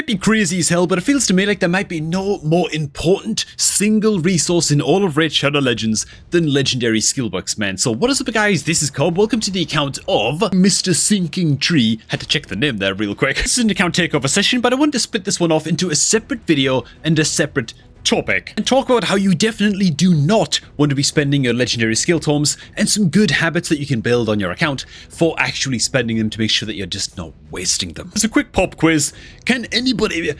be crazy as hell, but it feels to me like there might be no more important single resource in all of Raid Shadow Legends than legendary skill books, man. So what is up, guys? This is Cobb. Welcome to the account of Mr. Sinking Tree. Had to check the name there real quick. This is an account takeover session, but I wanted to split this one off into a separate video and a separate topic and talk about how you definitely do not want to be spending your legendary skill tomes and some good habits that you can build on your account for actually spending them to make sure that you're just not wasting them. As a quick pop quiz, can anybody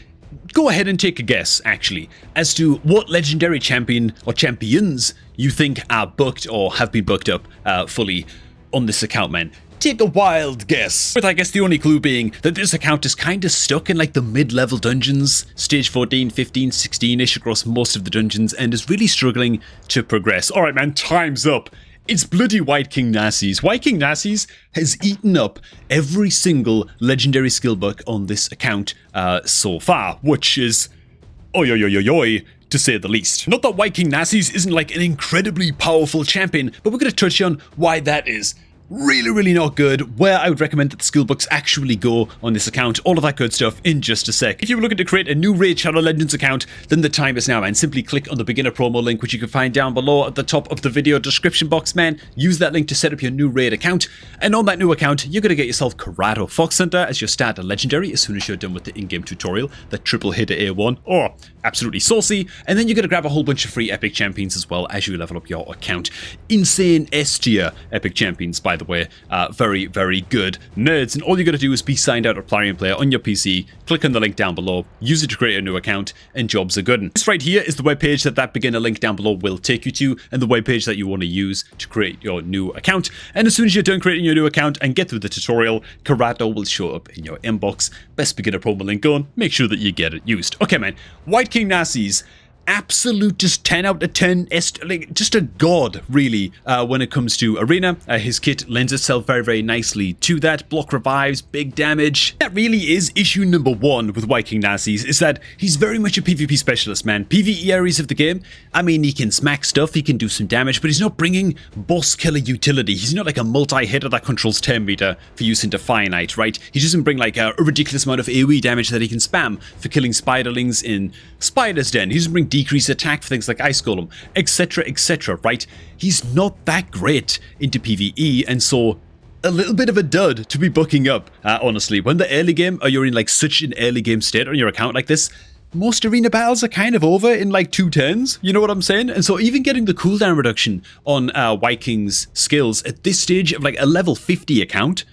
go ahead and take a guess actually as to what legendary champion or champions you think are booked or have been booked up fully on this account, man? Take a wild guess. With I guess the only clue being that this account is kind of stuck in like the mid-level dungeons, stage 14, 15, 16-ish across most of the dungeons, and is really struggling to progress. Alright man, time's up. It's bloody White King Narses. White King Narses has eaten up every single legendary skill book on this account so far, which is oi to say the least. Not that White King Narses isn't like an incredibly powerful champion, but we're going to touch on why that is. Really not good, where I would recommend that the skill books actually go on this account, all of that good stuff in just a sec. If you were looking to create a new Raid Shadow Legends account, then the time is now, man. Simply click on the beginner promo link, which you can find down below at the top of the video description box, man. Use that link to set up your new Raid account, and on that new account, you're going to get yourself Corrado Fox Hunter as your starter legendary as soon as you're done with the in-game tutorial, the triple hit at A1, or absolutely saucy, and then you're going to grab a whole bunch of free epic champions as well as you level up your account. Insane S tier epic champions, by the way, very good nerds, and all you got to do is be signed out of Plarium Player on your PC, click on the link down below, use it to create a new account, and jobs are good. This right here is the webpage that beginner link down below will take you to, and the webpage that you want to use to create your new account. And as soon as you're done creating your new account and get through the tutorial, Corrado will show up in your inbox. Best beginner promo link on, make sure that you get it used. Okay man, White King Narses, absolute just 10 out of 10, like just a god really when it comes to arena. His kit lends itself very nicely to that. Block revives, big damage. That really is issue number one with White King Narses, is that he's very much a PvP specialist, man. PvE areas of the game, I mean, he can smack stuff, he can do some damage, but he's not bringing boss killer utility. He's not like a multi-hitter that controls 10 meter for use into Finite, right? He doesn't bring like a ridiculous amount of AoE damage that he can spam for killing spiderlings in Spider's Den. He doesn't bring decreased attack for things like Ice Golem, etc, right? He's not that great into PvE, and so a little bit of a dud to be booking up, honestly. When the early game, or you're in like such an early game state on your account like this, most arena battles are kind of over in like 2 turns, you know what I'm saying? And so even getting the cooldown reduction on White King's skills at this stage of like a level 50 account,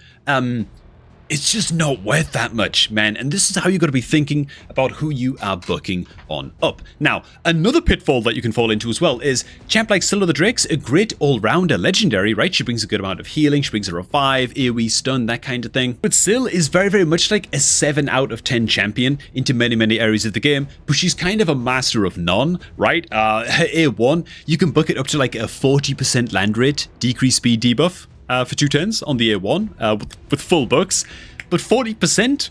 it's just not worth that much, man. And this is how you got to be thinking about who you are booking on up. Now, another pitfall that you can fall into as well is champ like Syl of the Drake's a great all-rounder legendary, right? She brings a good amount of healing, she brings a revive, AoE stun, that kind of thing. But Syl is very much like a 7 out of 10 champion into many areas of the game, but she's kind of a master of none, right? Her A1, you can book it up to like a 40% land rate, decreased speed debuff. For 2 turns on the A1 with full books, but 40%,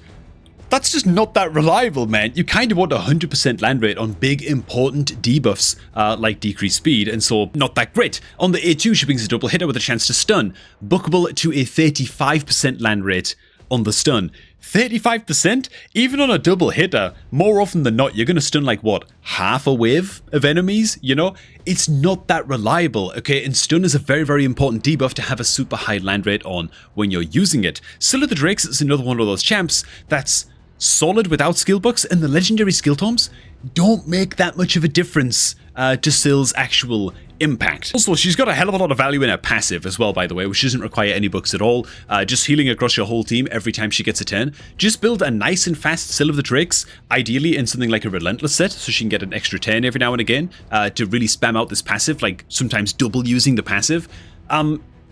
that's just not that reliable, man. You kind of want 100% land rate on big important debuffs like decreased speed, and so not that great. On the A2, she brings a double hitter with a chance to stun, bookable to a 35% land rate on the stun. 35%? Even on a double hitter, more often than not, you're going to stun like, what, half a wave of enemies, you know? It's not that reliable, okay? And stun is a very important debuff to have a super high land rate on when you're using it. Syl of the Drakes is another one of those champs that's solid without skill books, and the legendary skill tomes don't make that much of a difference to Syl's actual impact. Also, she's got a hell of a lot of value in her passive as well, by the way, which doesn't require any books at all. Just healing across your whole team every time she gets a turn. Just build a nice and fast Syl of the Drakes, ideally in something like a Relentless set, so she can get an extra turn every now and again to really spam out this passive, like sometimes double using the passive.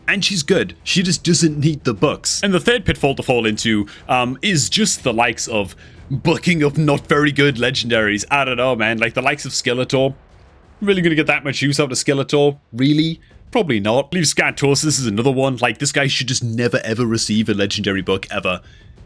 And she's good. She just doesn't need the books. And the third pitfall to fall into is just the likes of booking up not very good legendaries. I don't know, man. Like the likes of Skeletor. Really gonna get that much use out of Skeletor? Really? Probably not. Leave Scatosis is another one. Like, this guy should just never ever receive a legendary book ever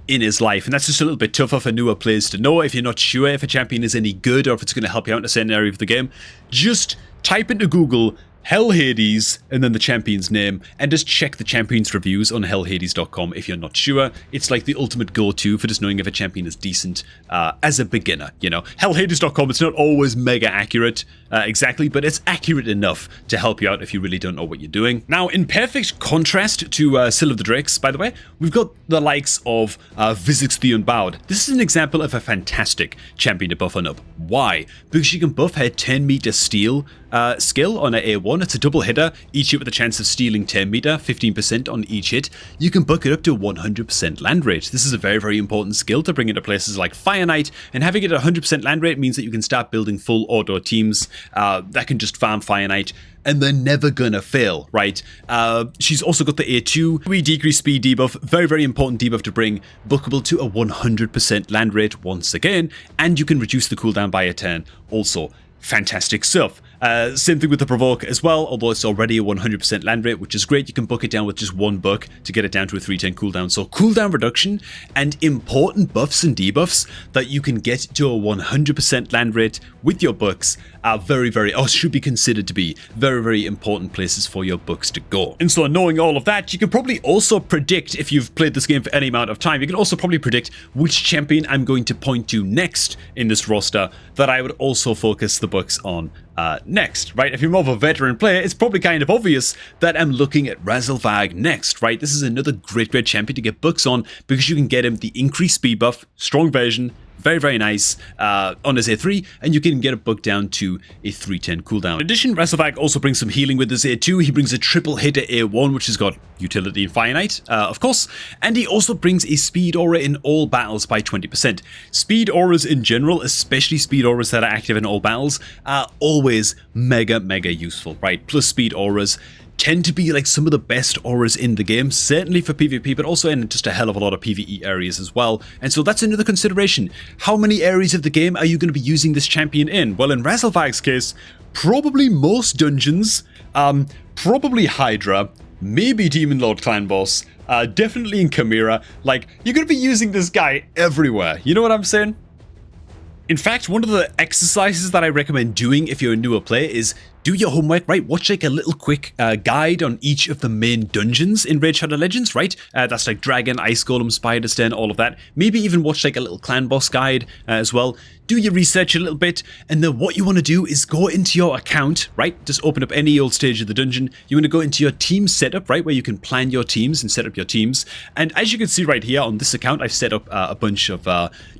in his life, and that's just a little bit tougher for newer players to know. If you're not sure if a champion is any good or if it's going to help you out in a certain area of the game, just type into Google Hell Hades, and then the champion's name, and just check the champion's reviews on hellhades.com if you're not sure. It's like the ultimate go-to for just knowing if a champion is decent as a beginner, you know. Hellhades.com, it's not always mega accurate exactly, but it's accurate enough to help you out if you really don't know what you're doing. Now, in perfect contrast to Seal of the Drakes, by the way, we've got the likes of Vizix the Unbowed. This is an example of a fantastic champion to buff on up. Why? Because you can buff her 10 meter steal skill on a A1. It's a double hitter, each hit with a chance of stealing 10 meter, 15% on each hit. You can buck it up to 100% land rate. This is a very, very important skill to bring into places like Fire Knight, and having it at 100% land rate means that you can start building full auto teams that can just farm Fire Knight, and they're never gonna fail, right? She's also got the A2, we decrease speed debuff, very, very important debuff to bring, bookable to a 100% land rate once again, and you can reduce the cooldown by a turn. Also, fantastic stuff. Same thing with the Provoke as well, although it's already a 100% land rate, which is great. You can book it down with just one buck to get it down to a 310 cooldown. So cooldown reduction and important buffs and debuffs that you can get to a 100% land rate with your bucks are very, very, or should be considered to be very, very important places for your bucks to go. And so knowing all of that, you can probably also predict, if you've played this game for any amount of time, you can also probably predict which champion I'm going to point to next in this roster that I would also focus the bucks on next, right? If you're more of a veteran player, it's probably kind of obvious that I'm looking at Razelvag next, right? This is another great champion to get bucks on because you can get him the increased speed buff, strong version, very, very nice on his A3, and you can get a bug down to a 310 cooldown. In addition, Razelvag also brings some healing with his A2. He brings a triple hit at A1, which has got utility in Fire Knight, of course, and he also brings a speed aura in all battles by 20%. Speed auras in general, especially speed auras that are active in all battles, are always mega useful, right? Plus speed auras tend to be like some of the best auras in the game, certainly for PvP, but also in just a hell of a lot of PvE areas as well. And so that's another consideration. How many areas of the game are you going to be using this champion in? Well, in Razelvag's case, probably most dungeons, probably Hydra, maybe Demon Lord Clan Boss, definitely in Chimera. Like, you're going to be using this guy everywhere. You know what I'm saying? In fact, one of the exercises that I recommend doing if you're a newer player is do your homework, right? Watch like a little quick guide on each of the main dungeons in Raid Shadow Legends, right? That's like Dragon, Ice Golem, Spider's Den, all of that. Maybe even watch like a little clan boss guide as well. Do your research a little bit, and then what you want to do is go into your account, right? Just open up any old stage of the dungeon. You want to go into your team setup, right? Where you can plan your teams and set up your teams. And as you can see right here on this account, I've set up a bunch of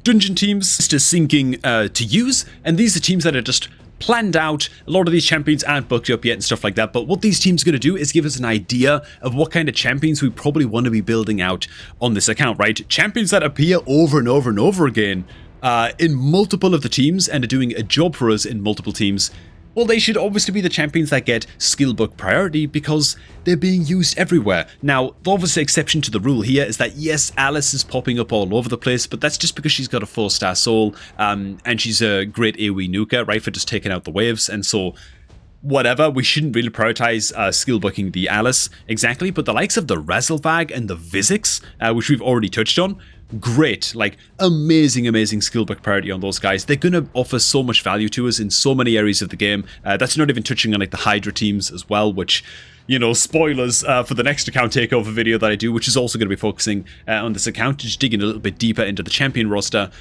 dungeon teams just syncing to use. And these are teams that are just planned out. A lot of these champions aren't booked up yet and stuff like that, but what these teams are going to do is give us an idea of what kind of champions we probably want to be building out on this account, right? Champions that appear over and over and over again in multiple of the teams and are doing a job for us in multiple teams. Well, they should obviously be the champions that get skill book priority because they're being used everywhere. Now, the obvious exception to the rule here is that yes, Alice is popping up all over the place, but that's just because she's got a 4-star soul and she's a great AoE nuker, right, for just taking out the waves, and so whatever, we shouldn't really prioritize skill booking the Alice exactly, but the likes of the Razelvag and the Vizix, which we've already touched on, great, like amazing skill book priority on those guys. They're going to offer so much value to us in so many areas of the game. That's not even touching on like the Hydra teams as well, which, you know, spoilers for the next account takeover video that I do, which is also going to be focusing on this account, just digging a little bit deeper into the champion roster.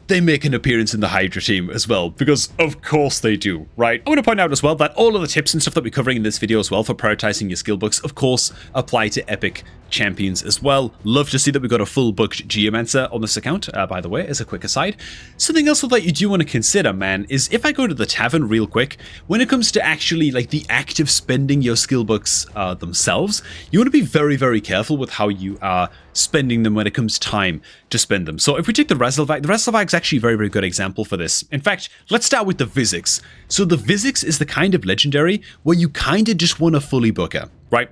They make an appearance in the Hydra team as well, because of course they do, right? I want to point out as well that all of the tips and stuff that we're covering in this video as well for prioritizing your skill books, of course, apply to epic champions as well. Love to see that we've got a full booked Geomancer on this account, by the way, as a quick aside. Something else that you do want to consider, man, is if I go to the tavern real quick, when it comes to actually like the active spending your skill books themselves, you want to be very careful with how you are spending them when it comes time to spend them. So if we take the Razelvag is actually a very good example for this. In fact, let's start with the Vizix. So the Vizix is the kind of legendary where you kind of just want to fully book her, right?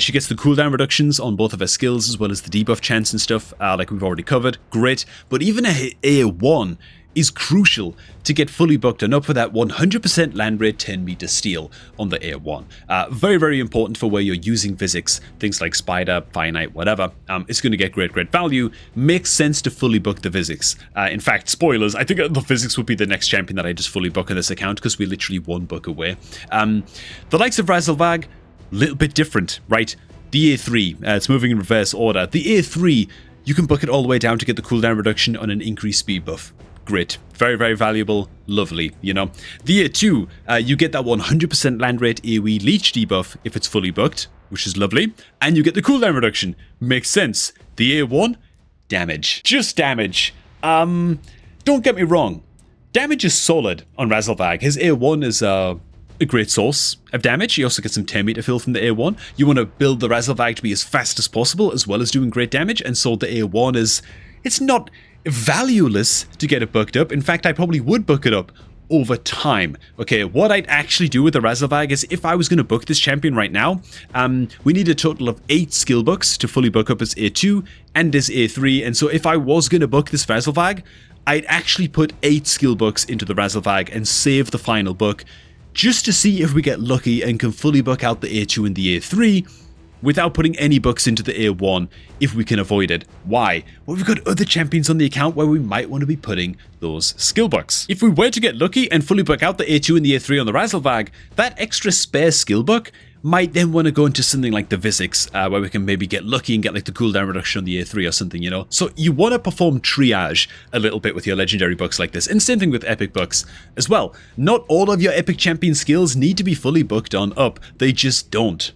She gets the cooldown reductions on both of her skills as well as the debuff chance and stuff, like we've already covered. Great. But even a A1 is crucial to get fully booked and up for that 100% land rate 10 meter steal on the A1. Very, very important for where you're using physics, things like Spider, Finite, whatever. It's going to get great value. Makes sense to fully book the physics. In fact, spoilers, I think the physics would be the next champion that I just fully book on this account because we're literally one book away. The likes of Razzlevag, a little bit different, right? The A3, it's moving in reverse order. The A3, you can book it all the way down to get the cooldown reduction on an increased speed buff. Great. Very, very valuable. Lovely, you know. The A2, you get that 100% land rate AoE leech debuff if it's fully booked, which is lovely. And you get the cooldown reduction. Makes sense. The A1, damage. Just damage. Don't get me wrong. Damage is solid on Razzlevag. His A1 is a great source of damage. You also get some 10 meter fill from the A1. You want to build the Razzlevag to be as fast as possible, as well as doing great damage, and so the A1 is... it's not valueless to get it booked up. In fact, I probably would book it up over time. Okay, what I'd actually do with the Razzlevag is, if I was going to book this champion right now, we need a total of 8 skill books to fully book up his A2 and his A3, and so if I was going to book this Razzlevag, I'd actually put 8 skill books into the Razzlevag and save the final book, just to see if we get lucky and can fully book out the A2 and the A3 without putting any books into the A1 if we can avoid it. Why? Well, we've got other champions on the account where we might want to be putting those skill books. If we were to get lucky and fully book out the A2 and the A3 on the Razzlevag, that extra spare skill book might then want to go into something like the Physics, where we can maybe get lucky and get like the cooldown reduction on the A3 or something, you know? So you want to perform triage a little bit with your legendary books like this, and same thing with epic books as well. Not all of your epic champion skills need to be fully booked on up, they just don't.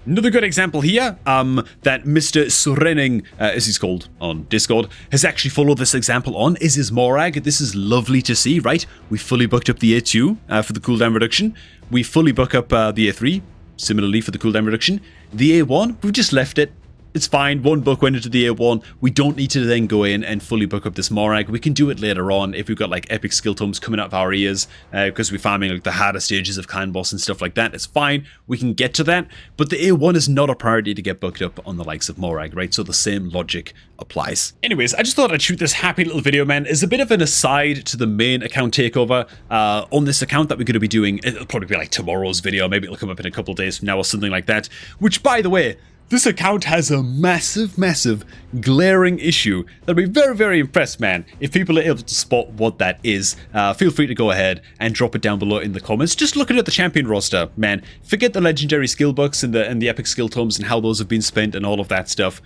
Another good example here, that Mr. Sorening, as he's called on Discord, has actually followed this example on, is his Morag. This is lovely to see, right? We fully booked up the A2 for the cooldown reduction. We fully book up the A3, similarly for the cooldown reduction. The A1, we've just left it. It's fine, one book went into the A1. We don't need to then go in and fully book up this Morag. We can do it later on if we've got like epic skill tomes coming out of our ears, because we're farming like the harder stages of clan boss and stuff like that. It's fine, we can get to that, but the A1 is not a priority to get booked up on the likes of Morag, right? So the same logic applies. Anyways, I just thought I'd shoot this happy little video, man. It's a bit of an aside to the main account takeover on this account that we're going to be doing. It'll probably be like tomorrow's video, maybe it'll come up in a couple of days from now or something like that, which, by the way, this account has a massive, glaring issue that I'd be very, very impressed, man, if people are able to spot what that is. Feel free to go ahead and drop it down below in the comments. Just looking at the champion roster, man, forget the legendary skill books and the epic skill tomes and how those have been spent and all of that stuff.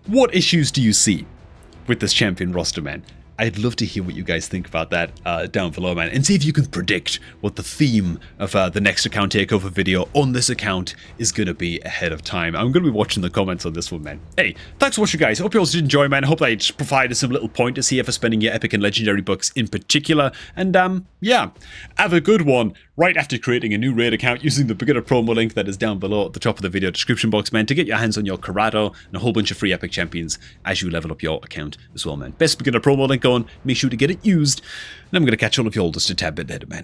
What issues do you see with this champion roster, man? I'd love to hear what you guys think about that down below, man, and see if you can predict what the theme of the next account takeover video on this account is going to be ahead of time. I'm going to be watching the comments on this one, man. Hey, thanks for watching, guys. I hope you all did enjoy, man. I hope I just provided some little pointers here for spending your epic and legendary books in particular. And yeah, have a good one right after creating a new raid account using the beginner promo link that is down below at the top of the video description box, man, to get your hands on your Corrado and a whole bunch of free epic champions as you level up your account as well, man. Best beginner promo link on, make sure to get it used, and I'm going to catch all of you all just a tad bit later, man.